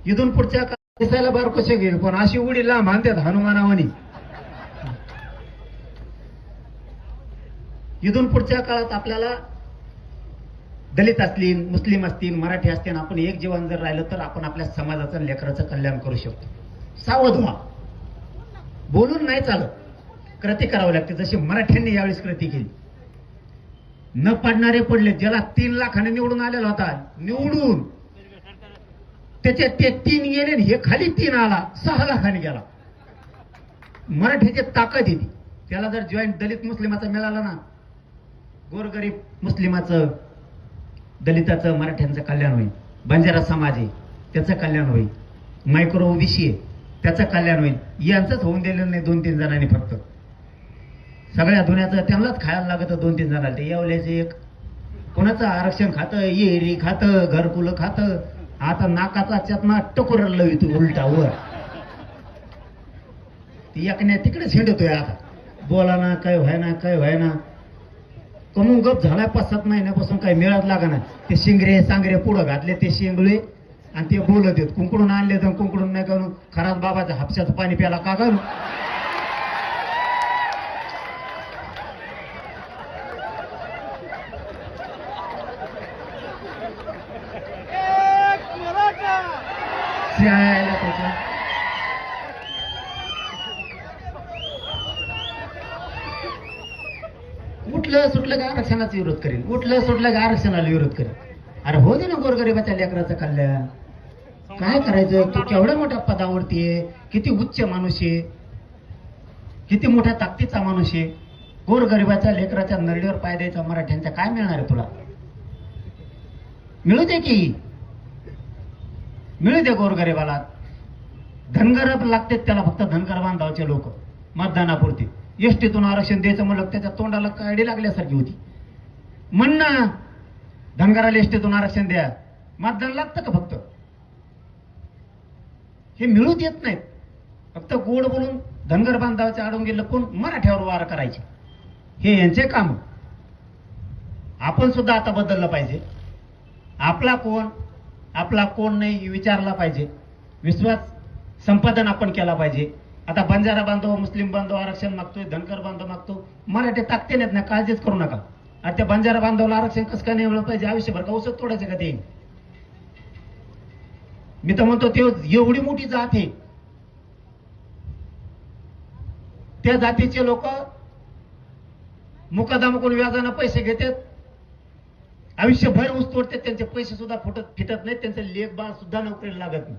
इथून पुढच्या काळात दिसायला बार कसे घेईल, पण अशी उडी लांब आणतात हनुमानावानी. इथून पुढच्या काळात आपल्याला दलित असतील, मुस्लिम असतील, मराठी असतील, आपण एक जीवन जर राहिलं तर आपण आपल्या समाजाचं लेकराचं कल्याण करू शकतो. सावध व्हा. बोलून नाही चालत, कृती करावी लागते. जशी मराठ्यांनी यावेळेस कृती केली. न पडणारे पडले. ज्याला 3 लाखाने निवडून आलेला होता, निवडून त्याचे ते 3 गेले, हे खाली 3 आला, 6 लाखाने गेला. मराठीची ताकद येते. त्याला जर जॉईंट दलित मुस्लिमाचं मिळालं ना, गोरगरीब मुस्लिमाचं, दलिताचं, मराठ्यांचं कल्याण होईल. बंजारा समाज आहे त्याचं कल्याण होईल. मायक्रो ओबीसी आहे त्याचं कल्याण होईल. यांचंच होऊन दिलेलं नाही 2-3 जणांनी. फक्त सगळ्या दुनियाचं त्यांनाच खायला लागत 2-3 जणांना. ते येवल्याचे एक कोणाचं आरक्षण खातं, येरी खातं, घरकुलं खातं. आता नाकाचा चटना टकोर लवितो उलटा वर. ती एकण्या तिकडेच हिंडतोय. आता बोला ना, काय व्हायना काय व्हायना. कमून गप झालाय 5-7 महिन्यापासून काही मिळत लागा ना. ते शिंगरे सांगरे पुढं घातले ते शिंगळे आणि ते बोलत आहेत. कुंकडून आणले तर कुंकडून नाही करून खराब बाबाच्या हापशाचं पाणी प्याला का घालू. उठलं सुटलं का आरक्षणाचा विरोध करेल, उठलं सुटलं का आरक्षणाला विरोध करेल. अरे हो दे ना गोरगरिबाच्या लेकराचं कल्याण. काय करायचं. तू केवढ्या मोठ्या पदावरती आहे, किती उच्च माणूस आहे, किती मोठ्या ताकदीचा माणूस आहे. गोरगरिबाच्या लेकराच्या नरडीवर पाय द्यायचा मराठ्यांच्या काय मिळणार आहे तुला. मिळू दे की, मिळू दे गोरगरिबाला. धनगर लागते त्याला फक्त धनगर बांधावचे लोक मतदानापुरते. एसटीतून आरक्षण द्यायचं म्हणलं त्याच्या तोंडाला काडी लागल्यासारखी होती. म्हण ना धनगराला एसटीतून आरक्षण द्या. मतदान लागतं का फक्त. हे मिळू देत नाहीत. फक्त गोड बोलून धनगर बांधावाचे अडवून गेलं कोण मराठ्यावर वार करायचे. हे यांचे काम. आपण सुद्धा आता बदललं पाहिजे. आपला कोण नाही विचारला पाहिजे. विश्वास संपादन आपण केला पाहिजे. आता बंजारा बांधव, मुस्लिम बांधव आरक्षण मागतोय, धनगर बांधव मागतो. मराठी ताकते नाहीत ना, काळजीच करू नका. आता त्या बंजारा बांधवला आरक्षण कसं काय नाही मिळलं पाहिजे. आयुष्यभर का औषध तोडायचं का ते. मी तर म्हणतो ते एवढी मोठी जात आहे, त्या जातीचे लोक मुकादमाकडून व्याजानं पैसे घेतात. आयुष्यभर ऊस तोडतात. त्यांचे पैसे सुद्धा फिटत नाहीत. त्यांचे लेख बाळ सुद्धा नोकरीला लागत नाही.